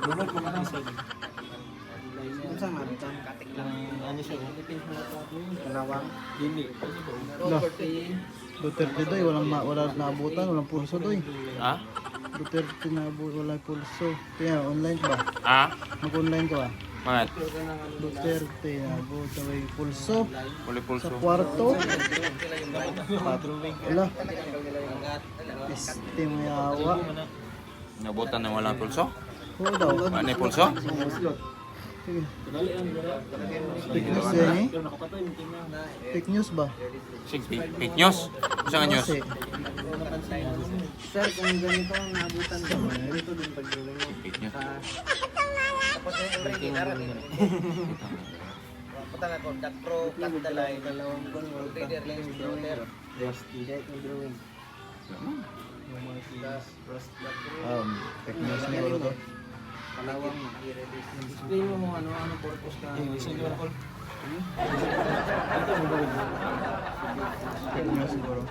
Lumot mo ka isa. Kung saan mabitan? Katik lang. Ano siya? Kalawang. Dili. Duterte doy, wala naabutan, walang pulso doy. Ha? Duterte walang pulso. Kaya online ba? Ha? Mag-online ka ba? Bakit? Duterte naabutan may pulso Uli sa pulso. kwarto. Wala. Este may awa. Nabutan na walang pulso? Oo daw. Ano yung pulso? Sige. Fake news yan eh. Fake news ba? Fake news? Isa nga news? Kasi, Sir, kung ganito ang naabutan ko, ganito din pagduling mo. Fake news. Tapos na yung ready na rin. Punta na ko, Dakro, Kandalay, dalawang gun, reader, lens, brother. Direct yung drawing. fake news siguro to. Kalawang, explain mo mo ano purpose ka. Fake news siguro.